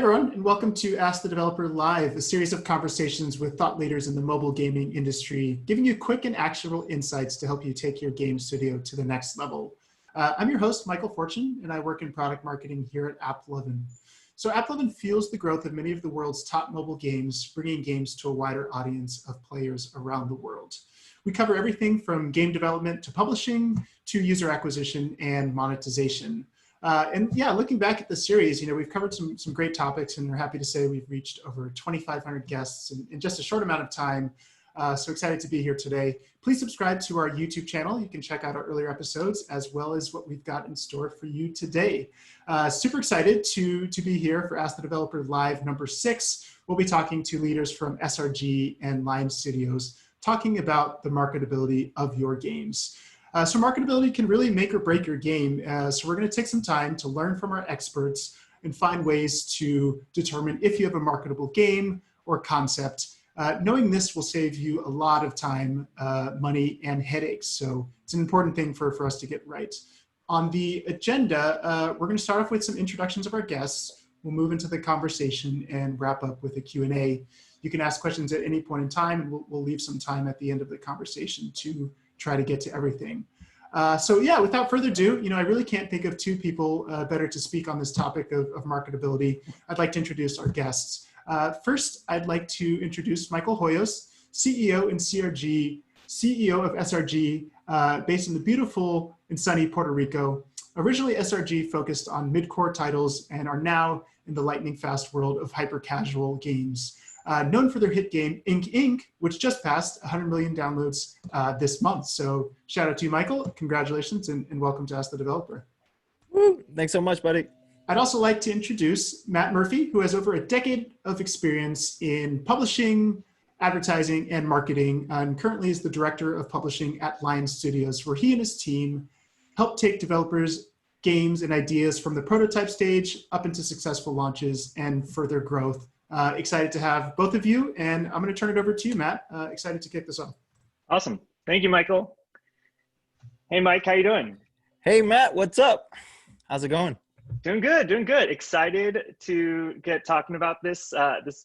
Everyone, and welcome to Ask the Developer Live, a series of conversations with thought leaders in the mobile gaming industry, giving you quick and actionable insights to help you take your game studio to the next level. I'm your host, Michael Fortune, and I work in product marketing here at AppLovin. So AppLovin fuels the growth of many of the world's top mobile games, bringing games to a wider audience of players around the world. We cover everything from game development to publishing to user acquisition and monetization. Looking back at the series, we've covered some great topics, and we're happy to say we've reached over 2,500 guests in just a short amount of time. So excited to be here today. Please subscribe to our YouTube channel. You can check out our earlier episodes as well as what we've got in store for you today. Super excited to be here for Ask the Developer Live number 6. We'll be talking to leaders from SRG and Lion Studios, talking about the marketability of your games. So marketability can really make or break your game. So we're going to take some time to learn from our experts and find ways to determine if you have a marketable game or concept. Knowing this will save you a lot of time, money, and headaches. So it's an important thing for us to get right. On the agenda, we're going to start off with some introductions of our guests. We'll move into the conversation and wrap up with a Q&A. You can ask questions at any point in time, and we'll leave some time at the end of the conversation to try to get to everything. Without further ado, I really can't think of two people better to speak on this topic of marketability. I'd like to introduce our guests. First, I'd like to introduce Michael Hoyos, CEO of SRG, based in the beautiful and sunny Puerto Rico. Originally, SRG focused on mid-core titles and are now in the lightning-fast world of hyper-casual games. Known for their hit game, Inc., which just passed 100 million downloads this month. So shout out to you, Michael. Congratulations and welcome to Ask the Developer. Woo, thanks so much, buddy. I'd also like to introduce Matt Murphy, who has over a decade of experience in publishing, advertising, and marketing, and currently is the director of publishing at Lion Studios, where he and his team help take developers' games and ideas from the prototype stage up into successful launches and further growth. Excited to have both of you, and I'm going to turn it over to you, Matt. Excited to kick this off. Awesome. Thank you, Michael. Hey, Mike, how you doing? Hey, Matt, what's up? How's it going? Doing good, doing good. Excited to get talking about this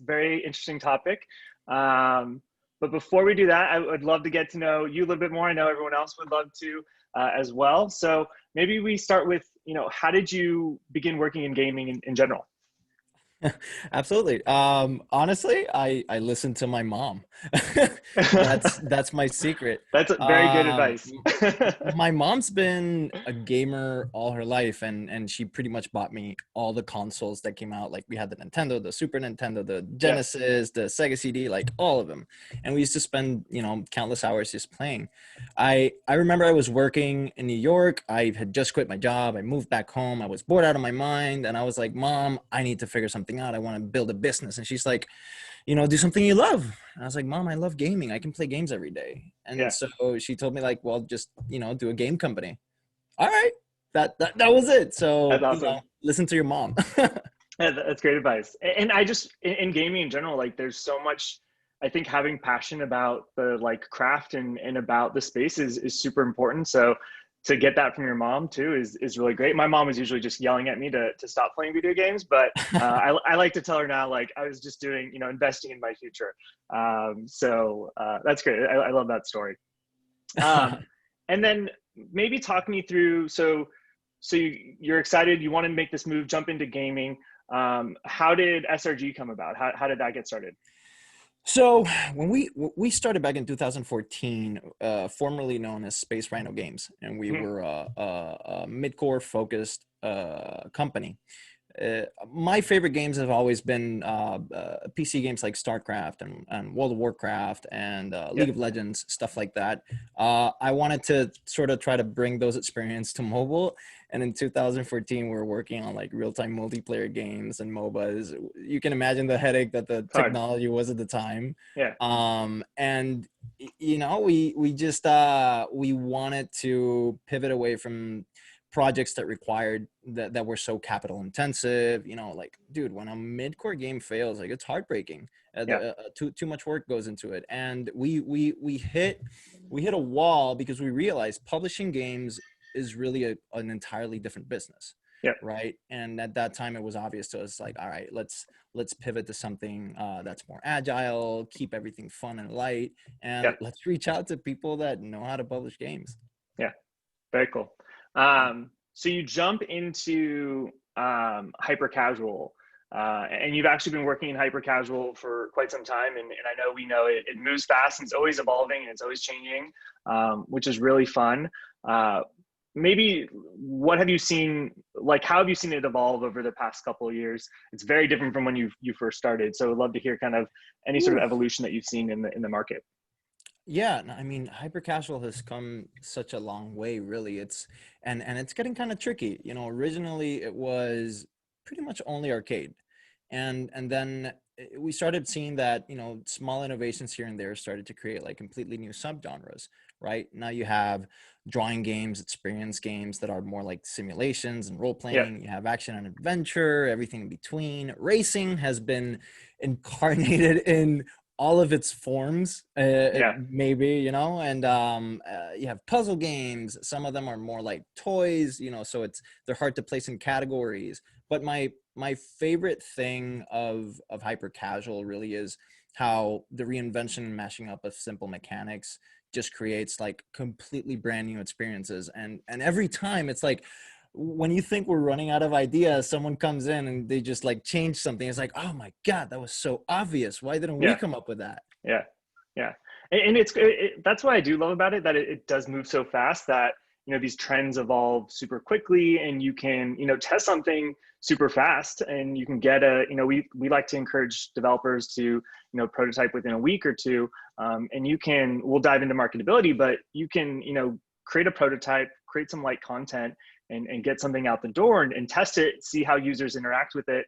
very interesting topic. But before we do that, I would love to get to know you a little bit more. I know everyone else would love to as well. So maybe we start with, how did you begin working in gaming in general? Absolutely. Honestly, I listen to my mom. That's my secret. That's very good advice. My mom's been a gamer all her life, and she pretty much bought me all the consoles that came out. Like we had the Nintendo, the Super Nintendo, the Genesis, the Sega CD, like all of them. And we used to spend, countless hours just playing. I remember I was working in New York. I had just quit my job. I moved back home. I was bored out of my mind, and I was like, Mom, I need to figure something out. I want to build a business. And she's like, do something you love. And I was like, Mom, I love gaming. I can play games every day. And so she told me like, well, just, do a game company. All right. That was it. So that's awesome. Listen to your mom. That's great advice. And I just, in gaming in general, like there's so much, I think having passion about the craft and about the space is super important. So to get that from your mom too is really great. My mom was usually just yelling at me to stop playing video games, but I like to tell her now, like I was just doing, investing in my future. So that's great. I love that story. And then maybe talk me through, so you're excited, you want to make this move, jump into gaming. How did SRG come about? How did that get started? So when we started back in 2014, formerly known as Space Rhino Games, and we were a mid-core focused company. My favorite games have always been PC games like StarCraft and World of Warcraft and League of Legends, stuff like that. I wanted to sort of try to bring those experiences to mobile. And in 2014, we were working on real-time multiplayer games and MOBAs. You can imagine the headache that the technology was at the time. Yeah. We just we wanted to pivot away from projects that required that were so capital intensive. Dude, when a mid-core game fails, it's heartbreaking. Too much work goes into it, and we hit a wall because we realized publishing games is really an entirely different business. right? And at that time, it was obvious to us, like, all right, let's pivot to something that's more agile, keep everything fun and light, and let's reach out to people that know how to publish games. Yeah, very cool. So you jump into hyper casual, and you've actually been working in hyper casual for quite some time, and I know we know it moves fast and it's always evolving and it's always changing, which is really fun. Maybe what have you seen, like how have you seen it evolve over the past couple of years? It's very different from when you first started, so I'd love to hear kind of any sort of evolution that you've seen in the market. Yeah, I mean, hyper casual has come such a long way, really. And it's getting kind of tricky. You know, originally it was pretty much only arcade. And then we started seeing that, you know, small innovations here and there started to create like completely new subgenres, right? Now you have drawing games, experience games that are more like simulations and role playing. You have action and adventure, everything in between. Racing has been incarnated in all of its forms, maybe, you know, and you have puzzle games. Some of them are more like toys, you know, so they're hard to place in categories. But my favorite thing of hyper casual really is how the reinvention and mashing up of simple mechanics just creates like completely brand new experiences. And every time it's like, when you think we're running out of ideas, someone comes in and they just like change something. It's like, oh my God, that was so obvious. Why didn't we come up with that? Yeah. And that's what I do love about it, that it does move so fast that, you know, these trends evolve super quickly, and you can, you know, test something super fast, and you can get we like to encourage developers to, you know, prototype within a week or two. And we'll dive into marketability, but you can, you know, create a prototype, create some light content, and get something out the door and test it, see how users interact with it.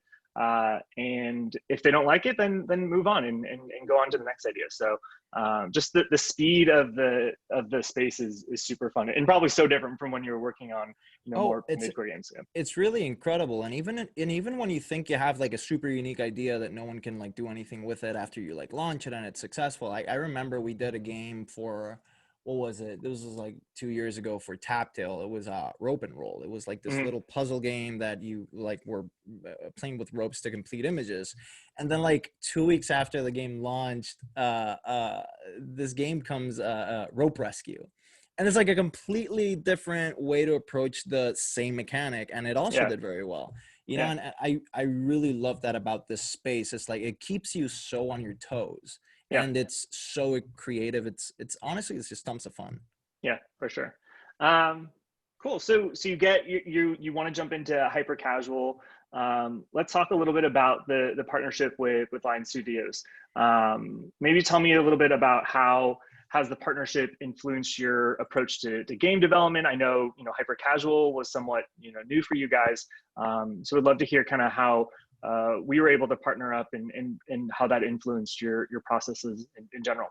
And if they don't like it, then move on and go on to the next idea. So just the speed of the space is super fun, and probably so different from when you were working on, you know, more mid-core games. It's really incredible. And even when you think you have like a super unique idea that no one can like do anything with it after you like launch it and it's successful. I remember we did a game for, what was it? This was like 2 years ago for Taptail. It was Rope and Roll. It was like this little puzzle game that you like were playing with ropes to complete images. And then like 2 weeks after the game launched, this game comes Rope Rescue. And it's like a completely different way to approach the same mechanic. And it also did very well. You know, and I really love that about this space. It's like, it keeps you so on your toes. And it's so creative. It's honestly, it's just tons of fun. Yeah, for sure. Cool. So you want to jump into hyper casual. Let's talk a little bit about the partnership with Lion Studios. Maybe tell me a little bit about how has the partnership influenced your approach to game development? I know, you know, hyper casual was somewhat, you know, new for you guys. So we'd love to hear kind of how we were able to partner up and how that influenced your processes in general.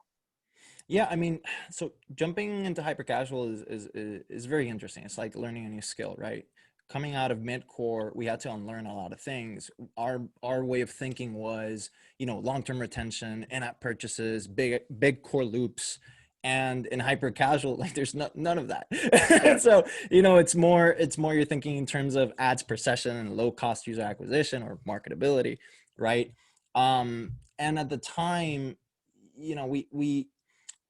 Yeah, I mean, so jumping into hyper casual is very interesting. It's like learning a new skill, right? Coming out of mid-core, we had to unlearn a lot of things. Our way of thinking was, you know, long-term retention, in-app purchases, big core loops. And in hyper casual, like there's none of that. So, you know, it's more you're thinking in terms of ads per session and low cost user acquisition or marketability, right? And at the time, you know,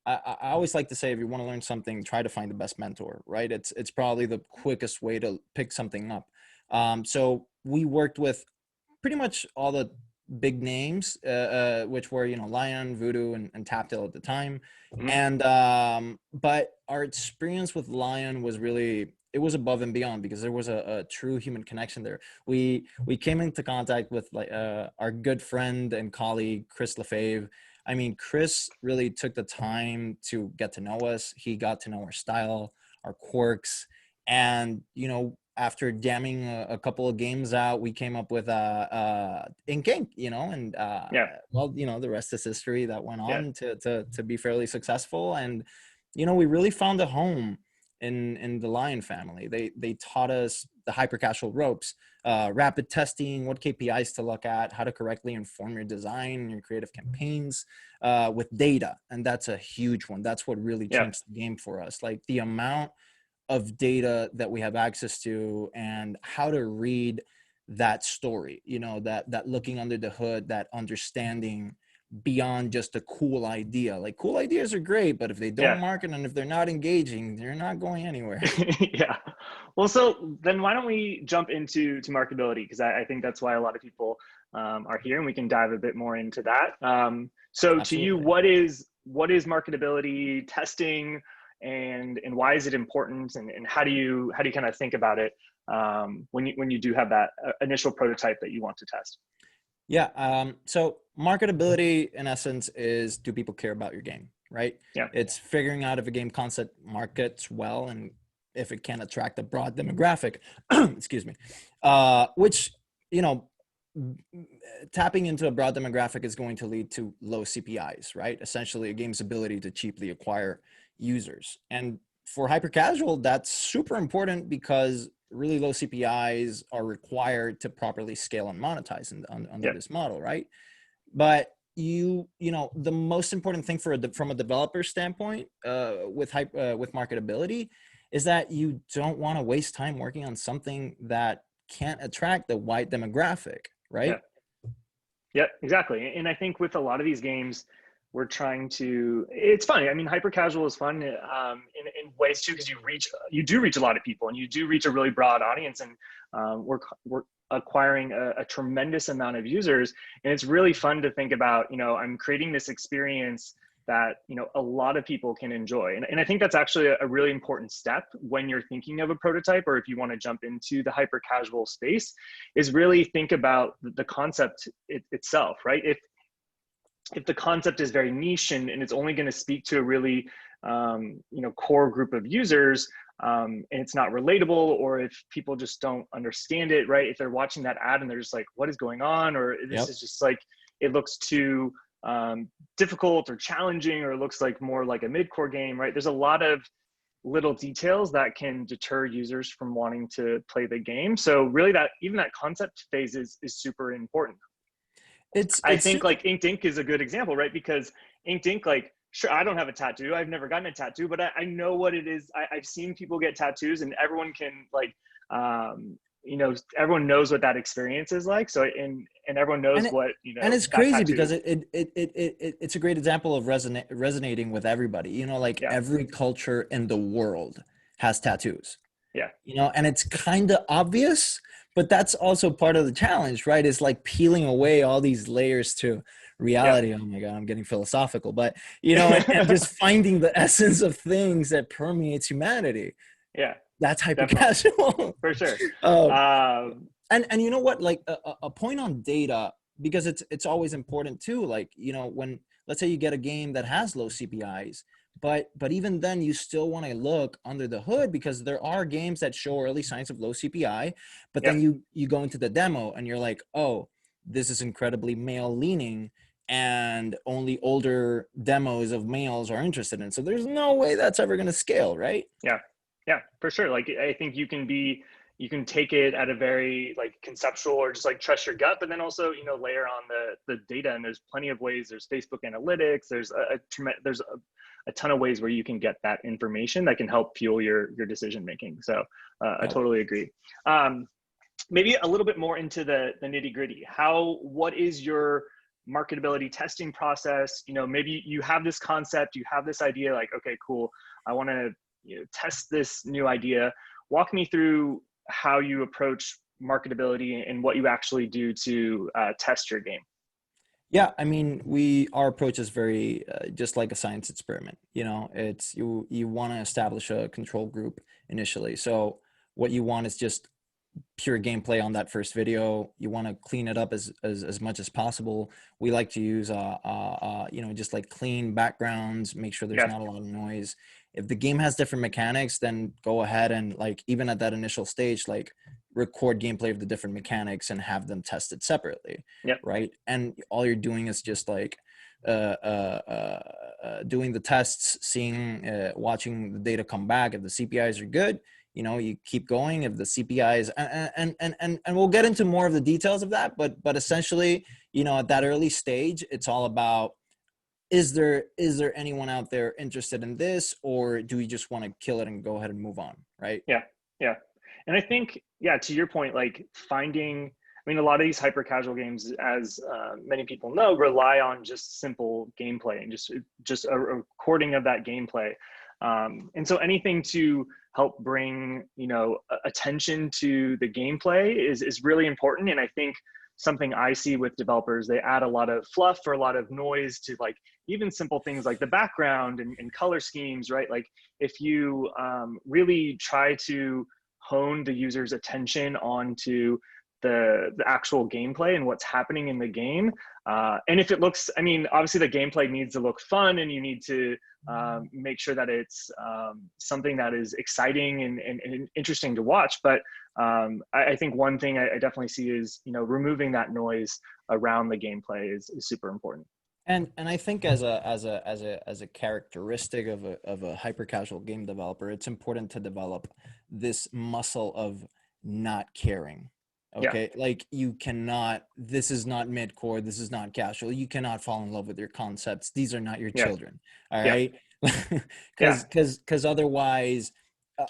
I always like to say, if you want to learn something, try to find the best mentor, right? It's probably the quickest way to pick something up. So we worked with pretty much all the big names, which were, you know, Lion, Voodoo, and Taptail at the time. And but our experience with Lion was really, it was above and beyond, because there was a true human connection there. We came into contact with like our good friend and colleague Chris Lefebvre. I mean, Chris really took the time to get to know us. He got to know our style, our quirks, and, you know, after jamming a couple of games out, we came up with Ink, you know, and well, you know, the rest is history. That went on to be fairly successful, and, you know, we really found a home in the Lion family. They taught us the hyper casual ropes, rapid testing, what KPIs to look at, how to correctly inform your design and your creative campaigns with data. And that's a huge one. That's what really changed the game for us. Like the amount of data that we have access to and how to read that story, you know, that looking under the hood, that understanding beyond just a cool idea. Like cool ideas are great, but if they don't market and if they're not engaging, they're not going anywhere. Yeah. Well, so then why don't we jump into marketability? Because I think that's why a lot of people are here, and we can dive a bit more into that. So to you, what is marketability testing, and why is it important, and how do you kind of think about it when you do have that initial prototype that you want to test? Yeah. So marketability in essence is, do people care about your game, right? Yeah. It's figuring out if a game concept markets well and if it can attract a broad demographic, excuse me, which, you know, tapping into a broad demographic is going to lead to low CPIs, right? Essentially a game's ability to cheaply acquire users. And for hyper-casual, that's super important because really low CPIs are required to properly scale and monetize under this model, right? But you know, the most important thing from a developer standpoint with marketability is that you don't want to waste time working on something that can't attract the wide demographic, right? Yeah, exactly. And I think with a lot of these games, we're trying to, it's funny. I mean, hyper casual is fun in ways too, because you do reach a lot of people and you do reach a really broad audience, and we're acquiring a tremendous amount of users. And it's really fun to think about, you know, I'm creating this experience that, you know, a lot of people can enjoy. And I think that's actually a really important step when you're thinking of a prototype, or if you want to jump into the hyper casual space, is really think about the concept itself, right? If the concept is very niche and it's only going to speak to a really you know, core group of users, and it's not relatable, or if people just don't understand it, right? If they're watching that ad and they're just like, what is going on? Or this is just like, it looks too difficult or challenging, or it looks like more like a mid-core game, right? There's a lot of little details that can deter users from wanting to play the game. So really even that concept phase is super important. I think like Inked Ink is a good example, right? Because Inked Ink, like, sure, I don't have a tattoo. I've never gotten a tattoo, but I know what it is. I've seen people get tattoos, and everyone can like, you know, everyone knows what that experience is like. So, and everyone knows what, you know, and it's crazy because it's a great example of resonating with everybody, you know, like every culture in the world has tattoos. Yeah. You know, and it's kind of obvious, but that's also part of the challenge, right? It's like peeling away all these layers to reality. Oh my God, I'm getting philosophical, but you know, and just finding the essence of things that permeates humanity. Yeah. That's hyper casual. For sure. And you know what, like a point on data, because it's always important too. Like, you know, when, let's say you get a game that has low CPIs, but even then you still want to look under the hood, because there are games that show early signs of low CPI, but then you go into the demo and you're like, oh, this is incredibly male leaning and only older demos of males are interested in. So there's no way that's ever going to scale, right? Yeah, for sure. Like, I think you can take it at a very like conceptual, or just like trust your gut, but then also, you know, layer on the data. And there's plenty of ways. There's Facebook analytics. There's a ton of ways where you can get that information that can help fuel your decision making. So I totally agree. Maybe a little bit more into the nitty gritty. What is your marketability testing process? You know, maybe you have this concept, you have this idea, like, okay, cool, I want to, you know, test this new idea. Walk me through how you approach marketability and what you actually do to test your game. Yeah, I mean, our approach is very just like a science experiment. You know, it's you want to establish a control group initially. So what you want is just pure gameplay on that first video. You want to clean it up as much as possible. We like to use you know, just like clean backgrounds, make sure there's not a lot of noise. If the game has different mechanics, then go ahead and, like, even at that initial stage, like, record gameplay of the different mechanics and have them tested separately. Right. And all you're doing is just like doing the tests, seeing, watching the data come back. If the CPIs are good, you know, you keep going. If the CPIs, and we'll get into more of the details of that, but essentially, you know, at that early stage, it's all about, is there anyone out there interested in this, or do we just want to kill it and go ahead and move on? right? Yeah. Yeah. And I think, yeah, to your point, like finding, I mean, a lot of these hyper casual games, as many people know, rely on just simple gameplay and just a recording of that gameplay. And so anything to help bring, you know, attention to the gameplay is really important. And I think something I see with developers, they add a lot of fluff or a lot of noise to like even simple things like the background and color schemes, right? Like if you really try to hone the user's attention onto the actual gameplay and what's happening in the game. And if it looks, I mean, obviously the gameplay needs to look fun and you need to make sure that it's something that is exciting and interesting to watch. But I think one thing I definitely see is, you know, removing that noise around the gameplay is super important. And I think as a characteristic of a hyper casual game developer, it's important to develop this muscle of not caring. Okay, Yeah. like you cannot. This is not mid-core. This is not casual. You cannot fall in love with your concepts. These are not your Yeah. children. All Yeah. right, Yeah. because otherwise,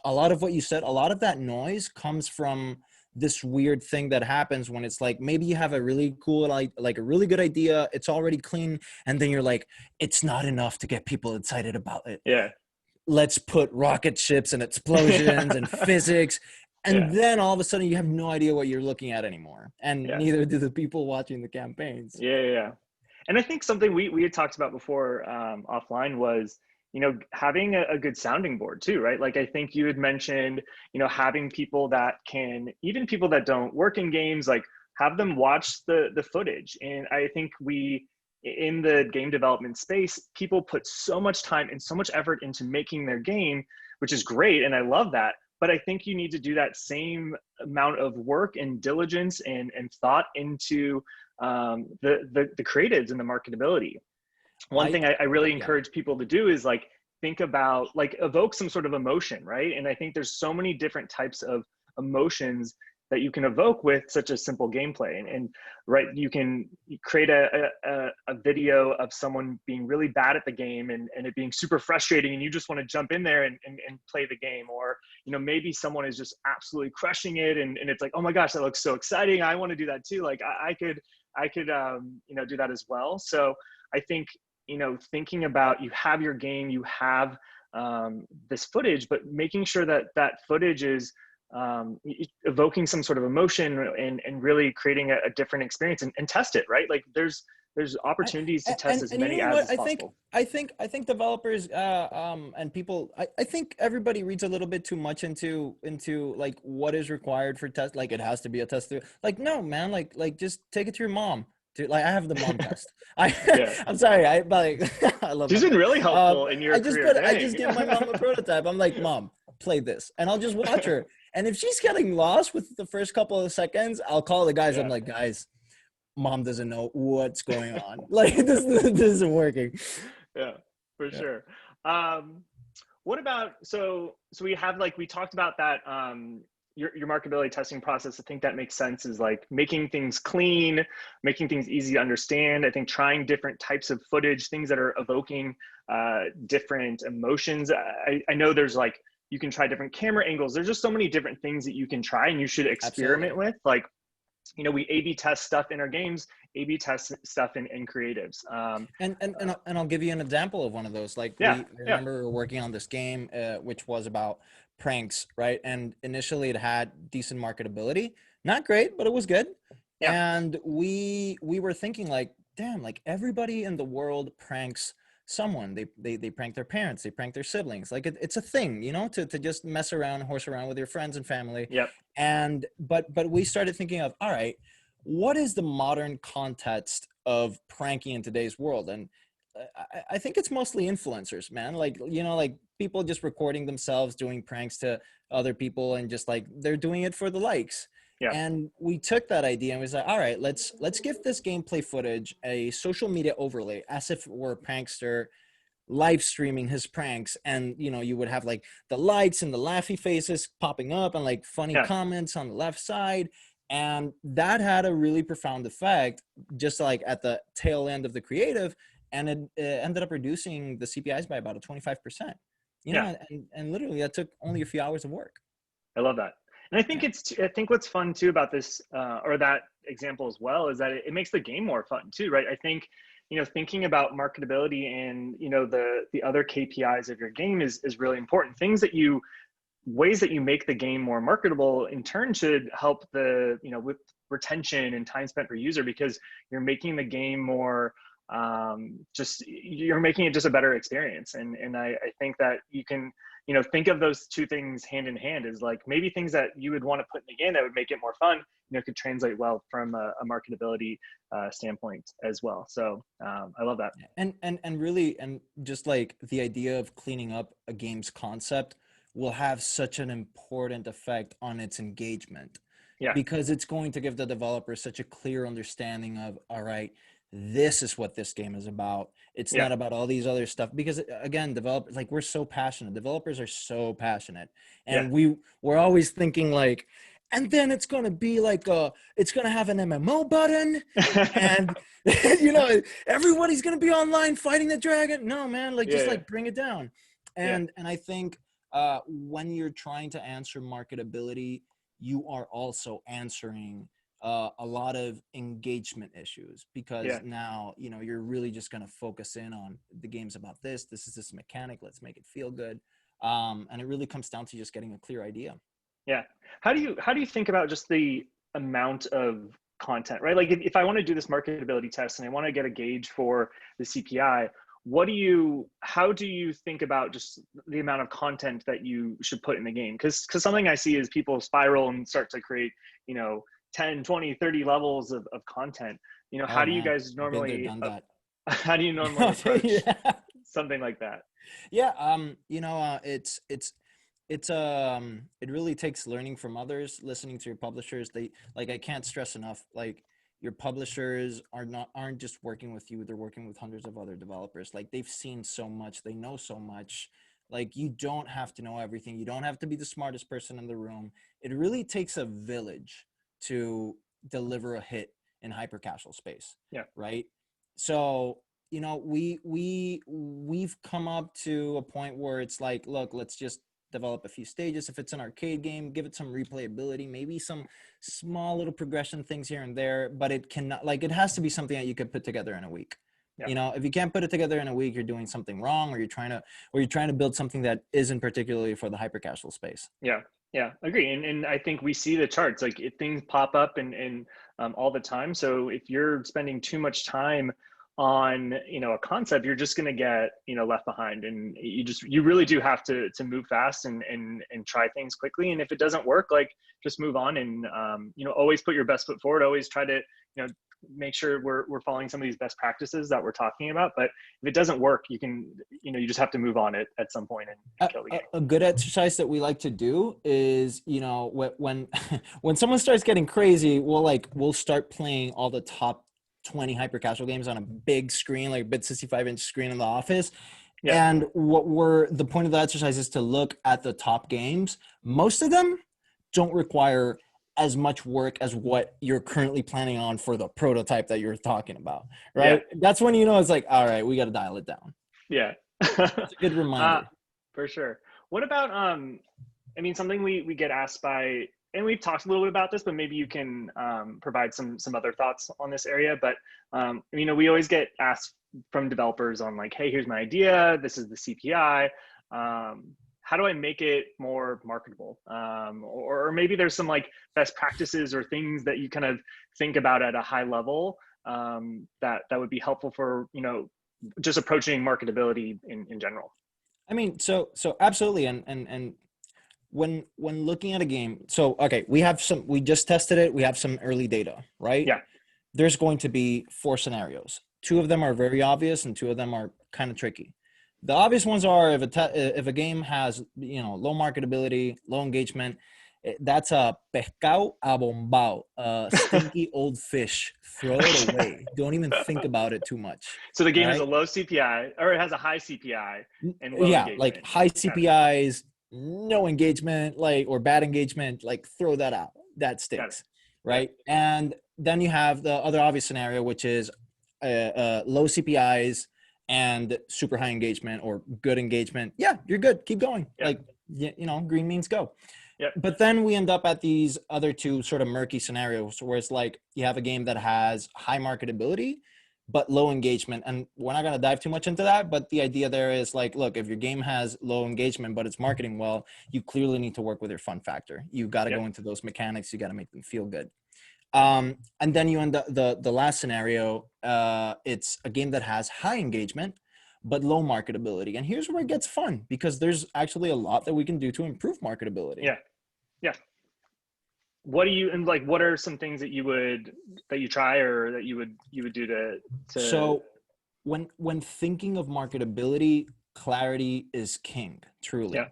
a lot of what you said, a lot of that noise comes from this weird thing that happens when it's like maybe you have a really cool like a really good idea, it's already clean, and then you're like, it's not enough to get people excited about it. Yeah. Let's put rocket ships and explosions and physics, and Yeah. then all of a sudden you have no idea what you're looking at anymore, and Yeah. neither do the people watching the campaigns. Yeah. And I think something we had talked about before offline was, you know, having a good sounding board too, right? Like I think you had mentioned, you know, having people that can, even people that don't work in games, like have them watch the footage. And I think in the game development space, people put so much time and so much effort into making their game, which is great. And I love that. But I think you need to do that same amount of work and diligence and thought into the creatives and the marketability. One thing I really encourage people to do is like think about, like, evoke some sort of emotion, right? And I think there's so many different types of emotions that you can evoke with such a simple gameplay. And right, you can create a video of someone being really bad at the game and it being super frustrating, and you just want to jump in there and play the game. Or, you know, maybe someone is just absolutely crushing it and it's like, oh my gosh, that looks so exciting, I want to do that too. Like I could you know, do that as well. So I think, you know, thinking about, you have your game, you have this footage, but making sure that that footage is evoking some sort of emotion and really creating a different experience and test it, right? Like there's opportunities to test as many ads as possible. I think developers and people, I think everybody reads a little bit too much into like what is required for test. Like it has to be a test. Like, no, man, like just take it to your mom. Dude, like I have the mom test. I'm sorry, I love. She's been really helpful in your career. I just give my mom a prototype. I'm like, Mom, play this, and I'll just watch her. And if she's getting lost with the first couple of seconds, I'll call the guys. I'm like, guys, Mom doesn't know what's going on. Like this isn't working. Yeah, for sure. What about, so we have, like, we talked about that, your marketability testing process. I think that makes sense, is like making things clean, making things easy to understand. I think trying different types of footage, things that are evoking different emotions. I know there's like, you can try different camera angles. There's just so many different things that you can try and you should experiment with. Like, you know, we A/B test stuff in our games, A/B test stuff in creatives. And I'll give you an example of one of those. Like, remember we were working on this game, which was about pranks, right? And initially it had decent marketability, not great, but it was good. Yeah. And we were thinking like, damn, like everybody in the world pranks someone. They prank their parents, they prank their siblings. Like it's a thing, you know, to just mess around, horse around with your friends and family. Yep. And but we started thinking of, all right, what is the modern context of pranking in today's world? And I think it's mostly influencers, man. Like, you know, like people just recording themselves doing pranks to other people and just like they're doing it for the likes. Yeah. And we took that idea and was like, all right, let's give this gameplay footage a social media overlay, as if we're a prankster live streaming his pranks. And, you know, you would have like the likes and the laughy faces popping up and like funny comments on the left side. And that had a really profound effect, just like at the tail end of the creative. And it ended up reducing the CPIs by about a 25%. you know, and literally that took only a few hours of work. I love that. And I think I think what's fun too about this, or that example as well, is that it makes the game more fun too, right? I think, you know, thinking about marketability and, you know, the other KPIs of your game is really important. Ways that you make the game more marketable in turn should help the, you know, with retention and time spent per user, because you're making the game more, you're making it just a better experience. And I think that you can, you know, think of those two things hand in hand, is like maybe things that you would want to put in the game that would make it more fun, you know, could translate well from a marketability standpoint as well. So I love that. And really, and just like the idea of cleaning up a game's concept will have such an important effect on its engagement. Yeah. Because it's going to give the developer such a clear understanding of, all right, this is what this game is about. It's not about all these other stuff. Because again, developers, like, we're so passionate. Developers are so passionate. And we're always thinking like, and then it's going to be like it's going to have an MMO button and you know, everybody's going to be online fighting the dragon. No, man, like just like bring it down. And I think when you're trying to answer marketability, you are also answering a lot of engagement issues, because now, you know, you're really just going to focus in on the game's about this is this mechanic, let's make it feel good. And it really comes down to just getting a clear idea. Yeah. How do you think about just the amount of content, right? Like if I want to do this marketability test and I want to get a gauge for the CPI, how do you think about just the amount of content that you should put in the game? Because something I see is people spiral and start to create, you know, 10, 20, 30 levels of content. You know, how do you guys normally, how do you normally approach something like that? Yeah. You know, it really takes learning from others, listening to your publishers. I can't stress enough, like, your publishers aren't just working with you, they're working with hundreds of other developers. Like, they've seen so much, they know so much. Like, you don't have to know everything, you don't have to be the smartest person in the room. It really takes a village to deliver a hit in hyper-casual space. Right. So, you know, we've come up to a point where it's like, look, let's just develop a few stages. If it's an arcade game, give it some replayability, maybe some small little progression things here and there, but it cannot, like, it has to be something that you could put together in a week. You know, if you can't put it together in a week, you're doing something wrong, or you're trying to build something that isn't particularly for the hyper casual space. Yeah, agree. And I think we see the charts, like, if things pop up and all the time. So if you're spending too much time on, you know, a concept, you're just going to get, you know, left behind. And you really do have to move fast and try things quickly. And if it doesn't work, like, just move on and, you know, always put your best foot forward. Always try to, you know, make sure we're following some of these best practices that we're talking about. But if it doesn't work, you just have to move on it at some point and kill the game. A good exercise that we like to do is, you know, when when someone starts getting crazy, we'll start playing all the top 20 hyper casual games on a big screen, like a big 65-inch screen in the office. And the point of the exercise is to look at the top games. Most of them don't require as much work as what you're currently planning on for the prototype that you're talking about, right? That's when, you know, it's like, all right, we got to dial it down. It's a good reminder. For sure. What about, I mean, something we get asked by, and we've talked a little bit about this, but maybe you can provide some other thoughts on this area. But, you know, we always get asked from developers on, like, hey, here's my idea. This is the CPI. How do I make it more marketable? Or maybe there's some, like, best practices or things that you kind of think about at a high level that would be helpful for, you know, just approaching marketability in general. I mean, so absolutely. And when looking at a game, so, okay, we just tested it. We have some early data, right? Yeah. There's going to be 4 scenarios. 2 of them are very obvious and 2 of them are kind of tricky. The obvious ones are if a game has, you know, low marketability, low engagement, that's a pescado abombao, stinky old fish. Throw it away. Don't even think about it too much. So the game has a low CPI, or it has a high CPI and low engagement. Like high CPIs, no engagement, like, or bad engagement, like, throw that out. That stinks, right? And then you have the other obvious scenario, which is low CPIs and super high engagement or good engagement, yeah, you're good. Keep going. Yeah. Like, you know, green means go. Yep. But then we end up at these other two sort of murky scenarios where it's like you have a game that has high marketability, but low engagement. And we're not going to dive too much into that. But the idea there is like, look, if your game has low engagement, but it's marketing well, you clearly need to work with your fun factor. You got to go into those mechanics. You got to make them feel good. And then you end up the last scenario. It's a game that has high engagement, but low marketability. And here's where it gets fun, because there's actually a lot that we can do to improve marketability. Yeah. Yeah. What do you, and like, what are some things that you try or that you would do to... So when thinking of marketability, clarity is king, truly. Yeah.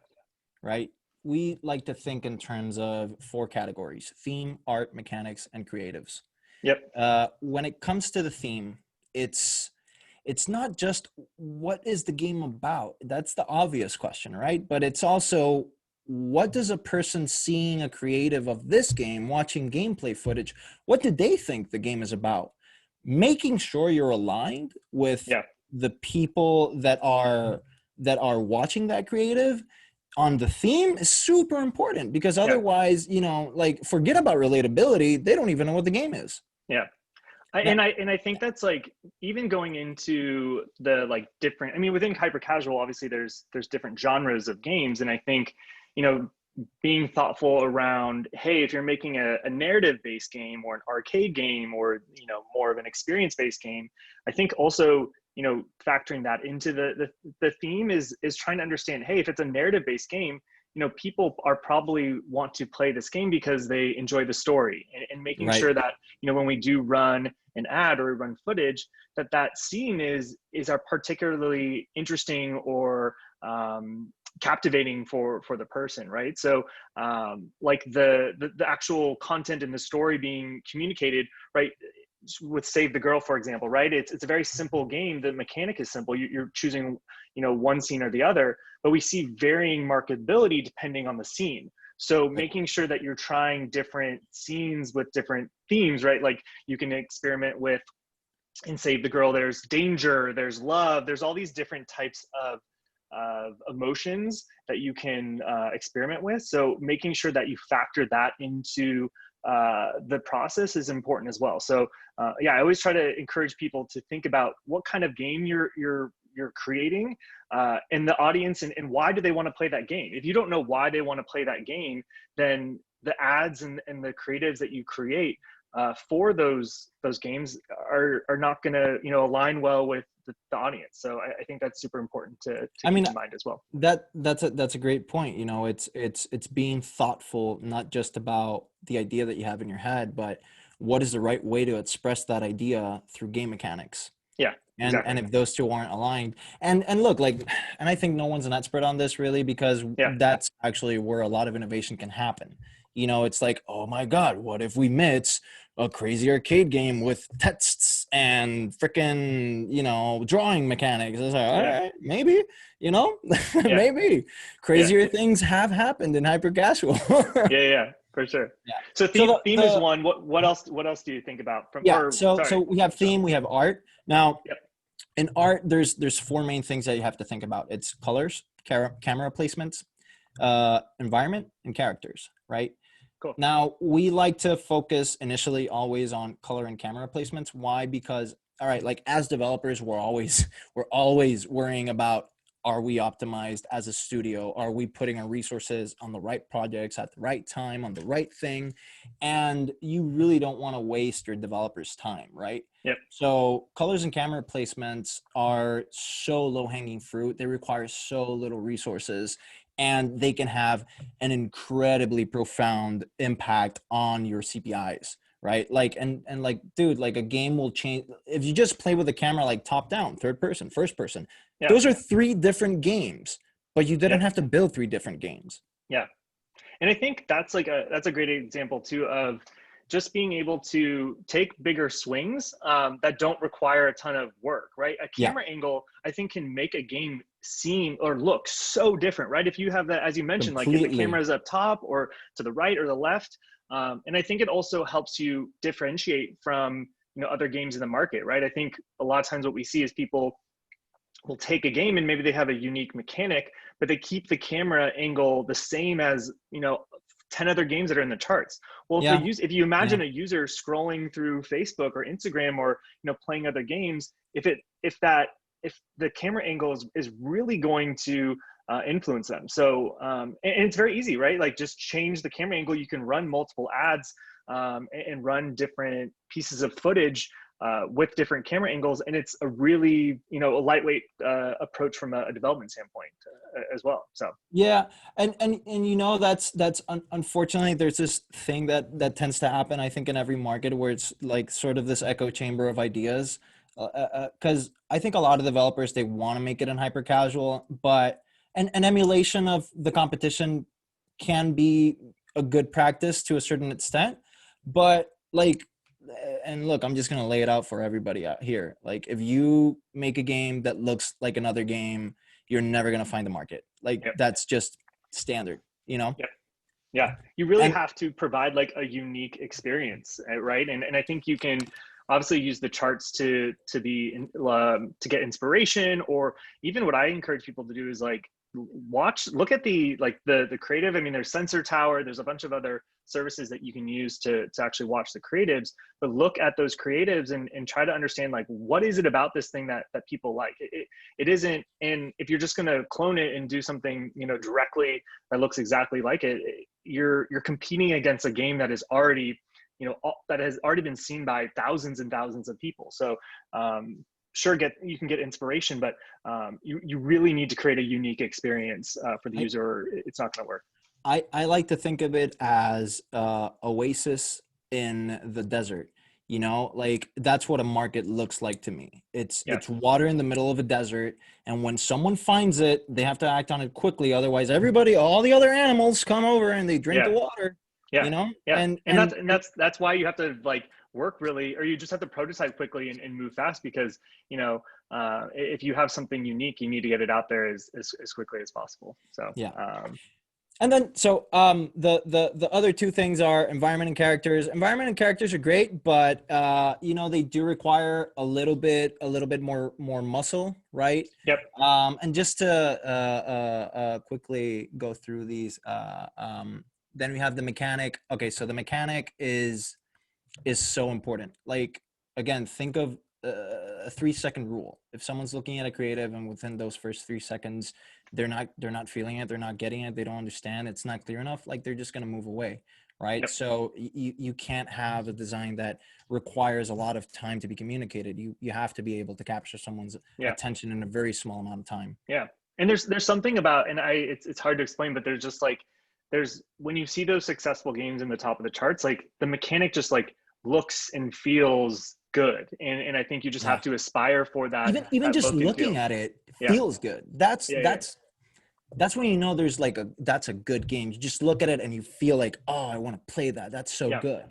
Right? We like to think in terms of 4 categories: theme, art, mechanics, and creatives. Yep. When it comes to the theme, it's not just what is the game about? That's the obvious question, right? But it's also, what does a person seeing a creative of this game, watching gameplay footage, what do they think the game is about? Making sure you're aligned with the people that are watching that creative on the theme is super important, because otherwise, you know, like, forget about relatability. They don't even know what the game is. Yeah. And I think that's like, even going into the like different, I mean, within hyper casual, obviously there's different genres of games. And I think, you know, being thoughtful around, hey, if you're making a narrative based game or an arcade game, or, you know, more of an experience based game, I think also, you know, factoring that into the theme is trying to understand, hey, if it's a narrative based game, you know, people are probably want to play this game because they enjoy the story, and making sure that, you know, when we do run an ad or run footage, that scene is a particularly interesting or captivating for the person, right? So like the actual content and the story being communicated, right? With Save the Girl, for example, right? It's a very simple game. The mechanic is simple. You're choosing, you know, one scene or the other, but we see varying marketability depending on the scene. So making sure that you're trying different scenes with different themes, right? Like, you can experiment with, in Save the Girl, there's danger, there's love, there's all these different types of emotions that you can experiment with. So making sure that you factor that into the process is important as well. So yeah, I always try to encourage people to think about what kind of game you're creating, and the audience, and why do they want to play that game. If you don't know why they want to play that game, then the ads and the creatives that you create for those games are not going to, you know, align well with the audience. So I think that's super important to keep in mind as well. That's a great point. You know, it's being thoughtful, not just about the idea that you have in your head, but what is the right way to express that idea through game mechanics. Yeah. Exactly. And if those two aren't aligned, and look, like, and I think no one's an expert on this really, because that's actually where a lot of innovation can happen. You know, it's like, oh my God, what if we mix a crazy arcade game with texts and freaking, you know, drawing mechanics? It's like, all right, maybe, you know, maybe crazier things have happened in hyper casual. yeah, for sure. Yeah. So theme is one. What else do you think about from? So we have theme, we have art. Now, in art, there's 4 main things that you have to think about. It's colors, camera placements, environment, and characters, right? Cool. Now, we like to focus initially always on color and camera placements. Why? Because, all right, like, as developers, we're always worrying about, are we optimized as a studio? Are we putting our resources on the right projects at the right time, on the right thing? And you really don't want to waste your developers' time, right? Yep. So colors and camera placements are so low-hanging fruit. They require so little resources, and they can have an incredibly profound impact on your CPIs. Right? Like, and like, dude, like, a game will change. If you just play with the camera, like top down, third person, first person, those are 3 different games, but you didn't have to build 3 different games. Yeah. And I think that's a great example too, of just being able to take bigger swings that don't require a ton of work, right? A camera angle, I think, can make a game seem or look so different, right? If you have that, as you mentioned, like, if the camera is up top or to the right or the left. And I think it also helps you differentiate from, you know, other games in the market, right? I think a lot of times what we see is people will take a game and maybe they have a unique mechanic, but they keep the camera angle the same as, 10 other games that are in the charts. Well, if you imagine a user scrolling through Facebook or Instagram or, playing other games, if the camera angle is really going to influence them. So, and it's very easy, right? Like just change the camera angle. You can run multiple ads and run different pieces of footage with different camera angles, and it's a really a lightweight approach from a development standpoint as well. So and that's unfortunately there's this thing that tends to happen, I think, in every market, where it's like sort of this echo chamber of ideas, because I think a lot of developers, they want to make it in hyper casual, but an emulation of the competition can be a good practice to a certain extent, but like, and look, I'm just going to lay it out for everybody out here. Like, if you make a game that looks like another game, you're never going to find the market. Like, that's just standard, Yeah. You really have to provide like a unique experience, right? And I think you can obviously use the charts to get inspiration, or even what I encourage people to do is like look at the creative. I mean, there's Sensor Tower, there's a bunch of other services that you can use to actually watch the creatives, but look at those creatives and try to understand like, what is it about this thing that people like? It isn't, and if you're just going to clone it and do something, directly that looks exactly like it, you're competing against a game that is already, that has already been seen by thousands and thousands of people. So, sure, you can get inspiration, but you really need to create a unique experience for the user, or it's not going to work. I like to think of it as oasis in the desert. Like that's what a market looks like to me. It's water in the middle of a desert, and when someone finds it, they have to act on it quickly. Otherwise, all the other animals come over and they drink the water. And that's why you have to like work really, or you just have to prototype quickly and move fast, because if you have something unique, you need to get it out there as quickly as possible. So and then the other two things are environment and characters. Environment and characters are great, but they do require a little bit more muscle, right? Yep. And just to quickly go through these, then we have the mechanic. Okay, so the mechanic is so important. Like, again, think of a 3-second rule. If someone's looking at a creative and within those first 3 seconds, they're not feeling it, they're not getting it, they don't understand, it's not clear enough, like they're just going to move away, right? Yep. So you can't have a design that requires a lot of time to be communicated. You have to be able to capture someone's attention in a very small amount of time. Yeah. And there's something about, and it's hard to explain, but there's just like, when you see those successful games in the top of the charts, like the mechanic just like looks and feels good, and I think you just have to aspire for that. Even just looking at it feels good. That's when you know there's like that's a good game. You just look at it and you feel like, oh, I want to play that. That's so good.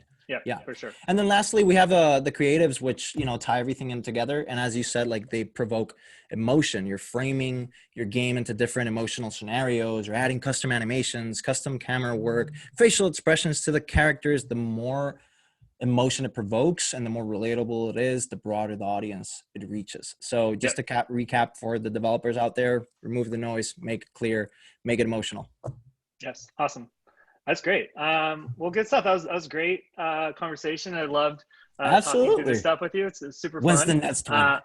Yeah, for sure. And then lastly, we have the creatives, which tie everything in together. And as you said, like they provoke emotion. You're framing your game into different emotional scenarios. You're adding custom animations, custom camera work, facial expressions to the characters. The more emotion it provokes and the more relatable it is, the broader the audience it reaches. So just to recap for the developers out there: remove the noise, make it clear, make it emotional. Yes, awesome. That's great. Well, good stuff. That was great conversation. I loved talking through this stuff with you. It's super fun. When's the next one?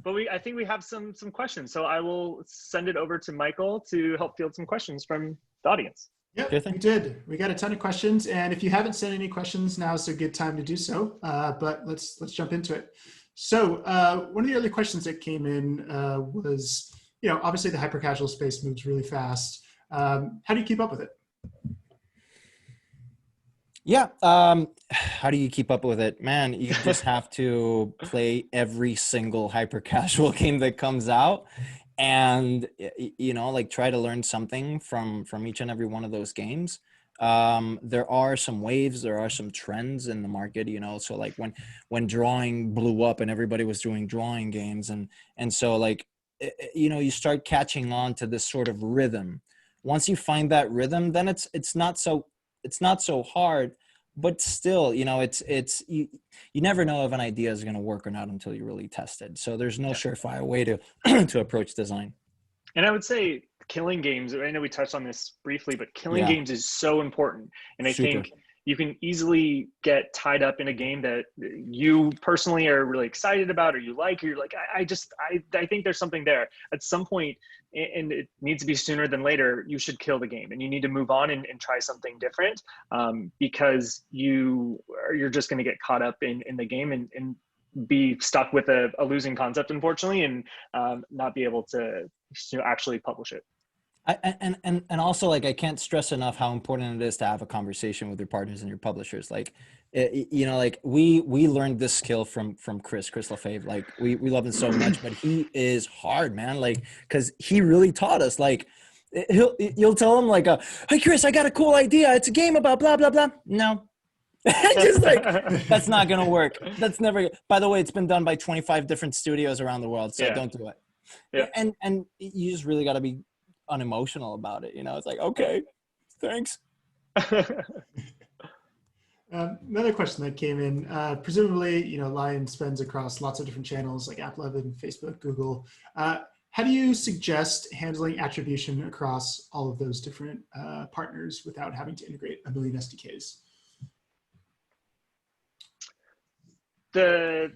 But I think we have some questions. So I will send it over to Michael to help field some questions from the audience. Yeah, we did. We got a ton of questions, and if you haven't sent any questions, now's a good time to do so. But let's jump into it. So one of the other questions that came in was, obviously the hyper-casual space moves really fast. How do you keep up with it? Yeah. How do you keep up with it? Man, you just have to play every single hyper-casual game that comes out, and like try to learn something from each and every one of those games. There are some waves, there are some trends in the market, so like when drawing blew up and everybody was doing drawing games, and so like you start catching on to this sort of rhythm. Once you find that rhythm, then it's not so hard, but still, you know, you never know if an idea is going to work or not until you really test it. So there's no surefire way to to approach design. And I would say killing games, I know we touched on this briefly, but killing Yeah. games is so important. And I Super. think you can easily get tied up in a game that you personally are really excited about, or you like, or you're like, I think there's something there. At some point, and it needs to be sooner than later, you should kill the game and you need to move on and try something different, because you're just going to get caught up in the game and be stuck with a losing concept, unfortunately, and not be able to actually publish it. And also, like, I can't stress enough how important it is to have a conversation with your partners and your publishers. Like, you know, like we learned this skill from Chris Lefebvre. Like, we love him so much, but he is hard, man. Like, because he really taught us. Like, you'll tell him like, hey Chris, I got a cool idea. It's a game about blah blah blah. No. Just like, that's not gonna work. That's never. By the way, it's been done by 25 different studios around the world, so don't do it. Yeah. And you just really got to be unemotional about it. You know, it's like, okay, thanks. Another question that came in, presumably, you know, Lion spends across lots of different channels like AppLovin, Facebook, Google. How do you suggest handling attribution across all of those different partners without having to integrate a million SDKs?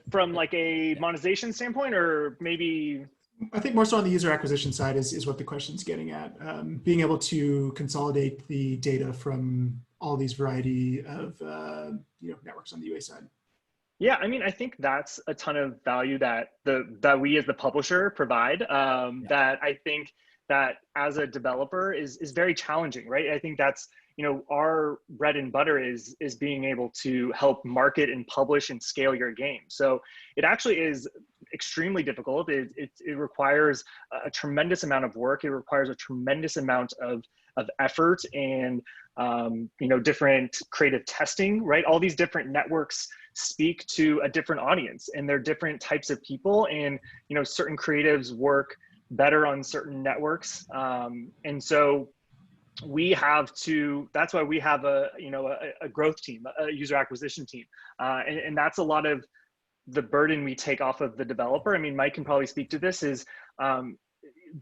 From like a monetization standpoint, or maybe? I think more so on the user acquisition side is what the question's getting at. Being able to consolidate the data from all these variety of you know, networks on the UA side. Yeah, I mean, I think that's a ton of value that that we as the publisher provide. That I think that as a developer is very challenging, right? I think that's, you know, our bread and butter is being able to help market and publish and scale your game. So it actually is extremely difficult. It requires a tremendous amount of work. It requires a tremendous amount of effort and you know, different creative testing, right? All these different networks speak to a different audience, and they're different types of people, and you know, certain creatives work better on certain networks, and so we have to, that's why we have a, you know, a growth team, a user acquisition team, and that's a lot of the burden we take off of the developer. I mean, Mike can probably speak to this, is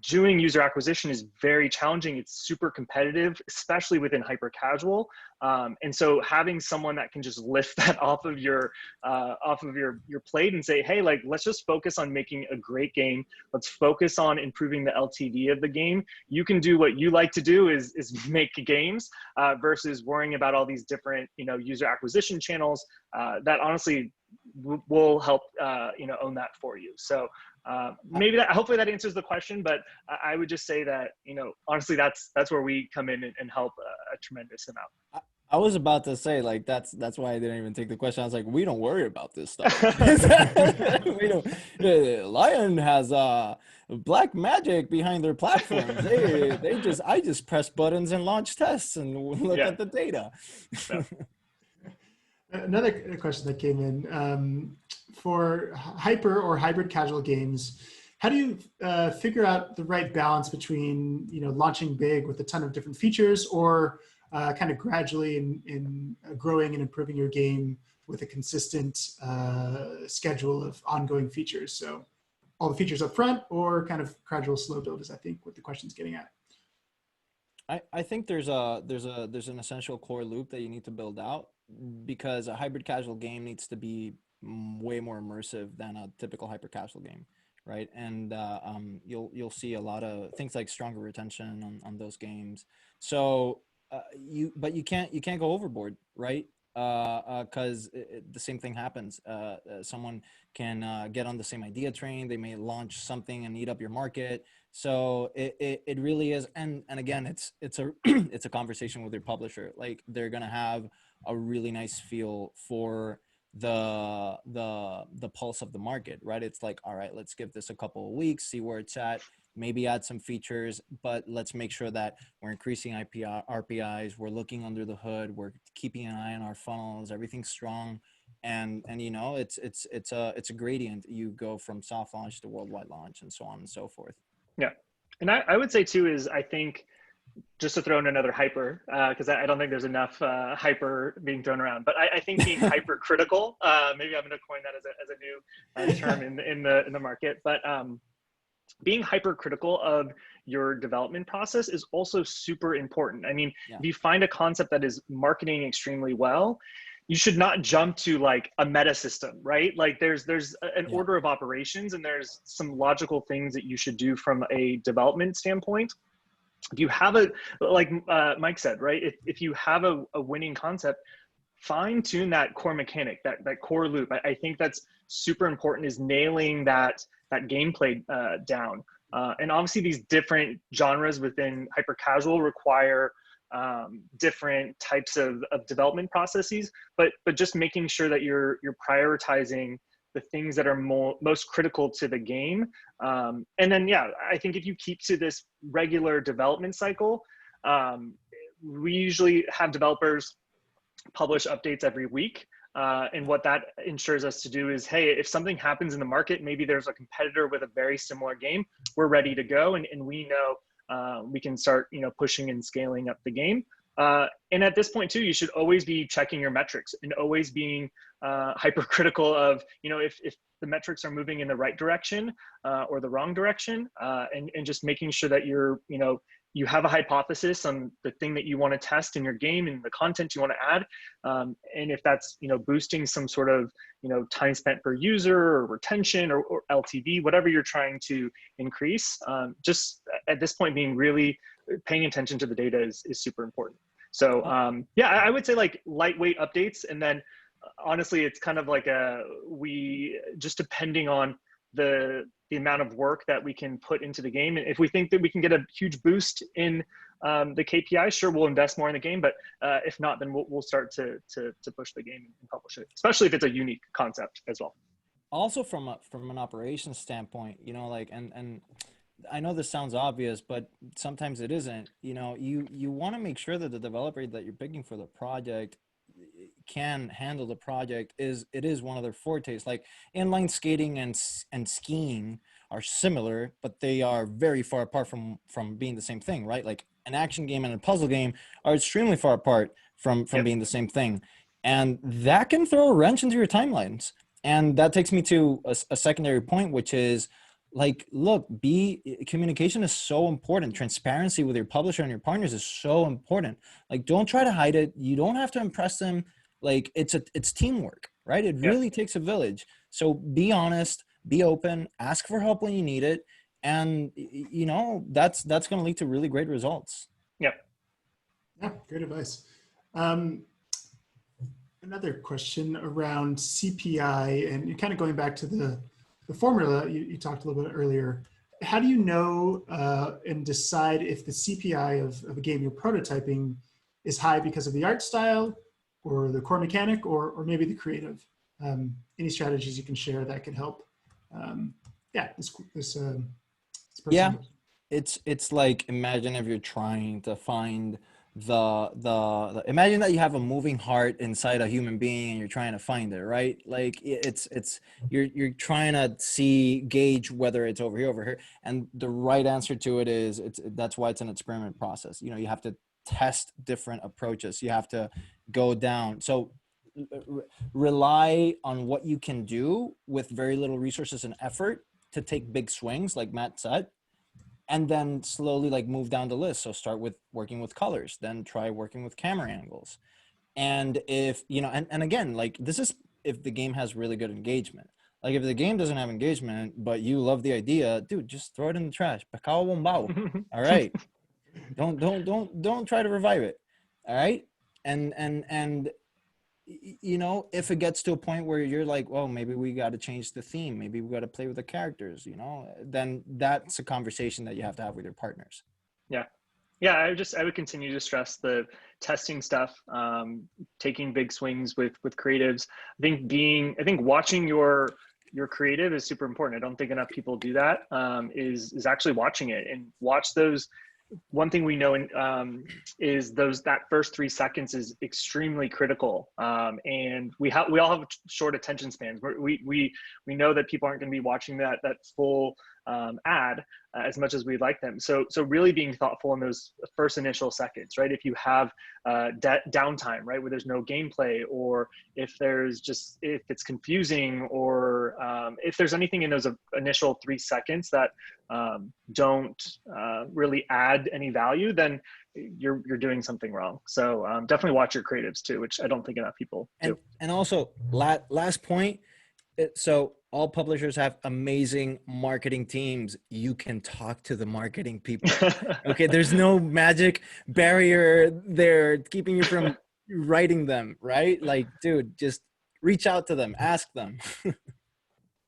doing user acquisition is very challenging. It's super competitive, especially within hyper casual. And so having someone that can just lift that off of your plate and say, hey, like, let's just focus on making a great game. Let's focus on improving the LTV of the game. You can do what you like to do, is make games, versus worrying about all these different, you know, user acquisition channels that honestly will help, you know, own that for you. So maybe hopefully that answers the question, but I would just say that, you know, honestly, that's where we come in and help a tremendous amount. I was about to say, like, that's why I didn't even take the question. I was like, we don't worry about this stuff. We don't. Lion has black magic behind their platforms. I just press buttons and launch tests and look at the data. Yeah. Another question that came in, for hyper or hybrid casual games, how do you figure out the right balance between, you know, launching big with a ton of different features, or kind of gradually in growing and improving your game with a consistent schedule of ongoing features? So all the features up front, or kind of gradual slow build is, I think, what the question's getting at. I think there's an essential core loop that you need to build out, because a hybrid casual game needs to be way more immersive than a typical hyper casual game, right? And you'll see a lot of things like stronger retention on those games. So but you can't go overboard, right? Because the same thing happens. Someone can get on the same idea train. They may launch something and eat up your market. So it really is. And again, it's a it's a conversation with your publisher. Like, they're gonna have a really nice feel for the pulse of the market, right? It's like, all right, let's give this a couple of weeks, see where it's at, maybe add some features, but let's make sure that we're increasing RPIs, we're looking under the hood, we're keeping an eye on our funnels, everything's strong. And you know, it's a gradient. You go from soft launch to worldwide launch and so on and so forth. Yeah. And I would say too, is I think just to throw in another hyper, because I don't think there's enough hyper being thrown around. But I think being hypercritical, maybe I'm going to coin that as a new term in the market. But being hypercritical of your development process is also super important. I mean, if you find a concept that is marketing extremely well, you should not jump to like a meta system, right? Like there's an order of operations, and there's some logical things that you should do from a development standpoint. If you have like Mike said, right? If you have a winning concept, fine tune that core mechanic, that core loop. I think that's super important, is nailing that gameplay down. And obviously these different genres within hypercasual require different types of development processes, but just making sure that you're prioritizing the things that are most critical to the game. And then, I think if you keep to this regular development cycle, we usually have developers publish updates every week. And what that ensures us to do is, hey, if something happens in the market, maybe there's a competitor with a very similar game, we're ready to go. And we know we can start, pushing and scaling up the game. And at this point too, you should always be checking your metrics and always being hypercritical of, if the metrics are moving in the right direction or the wrong direction, and just making sure that you have a hypothesis on the thing that you want to test in your game and the content you want to add. And if that's, boosting some sort of, time spent per user or retention or LTV, whatever you're trying to increase, just at this point, being really paying attention to the data is super important. So I would say like lightweight updates. And then honestly, it's kind of like we just depending on the amount of work that we can put into the game. And if we think that we can get a huge boost in the KPI, sure, we'll invest more in the game. But if not, then we'll start to push the game and publish it, especially if it's a unique concept as well. Also from an operations standpoint, and I know this sounds obvious, but sometimes it isn't. You want to make sure that the developer that you're picking for the project can handle the project. It is one of their fortes. Like inline skating and skiing are similar, but they are very far apart from being the same thing, right? Like an action game and a puzzle game are extremely far apart from being the same thing, and that can throw a wrench into your timelines. And that takes me to a secondary point, which is like, look, communication is so important. Transparency with your publisher and your partners is so important. Like, don't try to hide it. You don't have to impress them. Like, it's teamwork, right? It really takes a village. So be honest, be open, ask for help when you need it. And, that's going to lead to really great results. Yeah, great advice. Another question around CPI, and kind of going back to the formula you talked a little bit earlier. How do you know and decide if the CPI of a game you're prototyping is high because of the art style or the core mechanic or maybe the creative? Any strategies you can share that can help? This person. It's like, imagine if you're trying to find the imagine that you have a moving heart inside a human being and you're trying to find it, right? Like you're trying to gauge whether it's over here, and the right answer to it is that's why it's an experiment process. You have to test different approaches. You have to go down. So rely on what you can do with very little resources and effort to take big swings, like Matt said, and then slowly like move down the list. So start with working with colors, then try working with camera angles. And if, and again, like this is if the game has really good engagement. Like if the game doesn't have engagement, but you love the idea, dude, just throw it in the trash. Pacao bombao. All right. Don't try to revive it. All right. And if it gets to a point where you're like, well, maybe we got to change the theme, maybe we got to play with the characters, then that's a conversation that you have to have with your partners. I would continue to stress the testing stuff, taking big swings with creatives. I think watching your creative is super important. I don't think enough people do that. Is actually watching it and watch those. One thing we know is that first 3 seconds is extremely critical, and we all have short attention spans. We know that people aren't going to be watching that full ad as much as we'd like them. So really being thoughtful in those first initial seconds, right? If you have downtime, right, where there's no gameplay, or if it's confusing, or if there's anything in those initial 3 seconds that don't really add any value, then you're doing something wrong. So definitely watch your creatives too, which I don't think enough people do. And also last point. So all publishers have amazing marketing teams. You can talk to the marketing people. Okay, there's no magic barrier there keeping you from writing them, right? Like, dude, just reach out to them, ask them.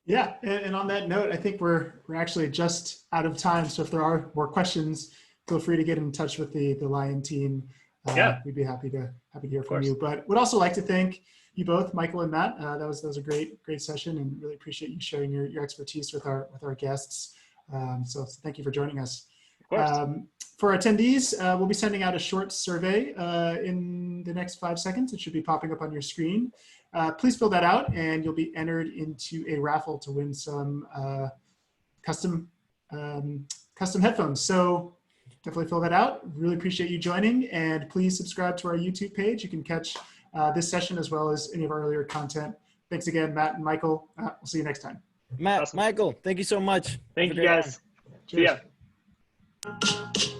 Yeah, and on that note, I think we're actually just out of time. So if there are more questions, feel free to get in touch with the Lion team. Yeah, we'd be happy to hear from you. But would also like to thank you both, Michael and Matt. That was a great session, and really appreciate you sharing your expertise with our guests. So thank you for joining us. Of course. For attendees, we'll be sending out a short survey in the next 5 seconds. It should be popping up on your screen. Please fill that out, and you'll be entered into a raffle to win some custom headphones. So definitely fill that out. Really appreciate you joining, and please subscribe to our YouTube page. You can catch this session as well as any of our earlier content. Thanks again, Matt and Michael. We'll see you next time. Matt, Awesome. Michael, thank you so much. Thank you guys. See ya.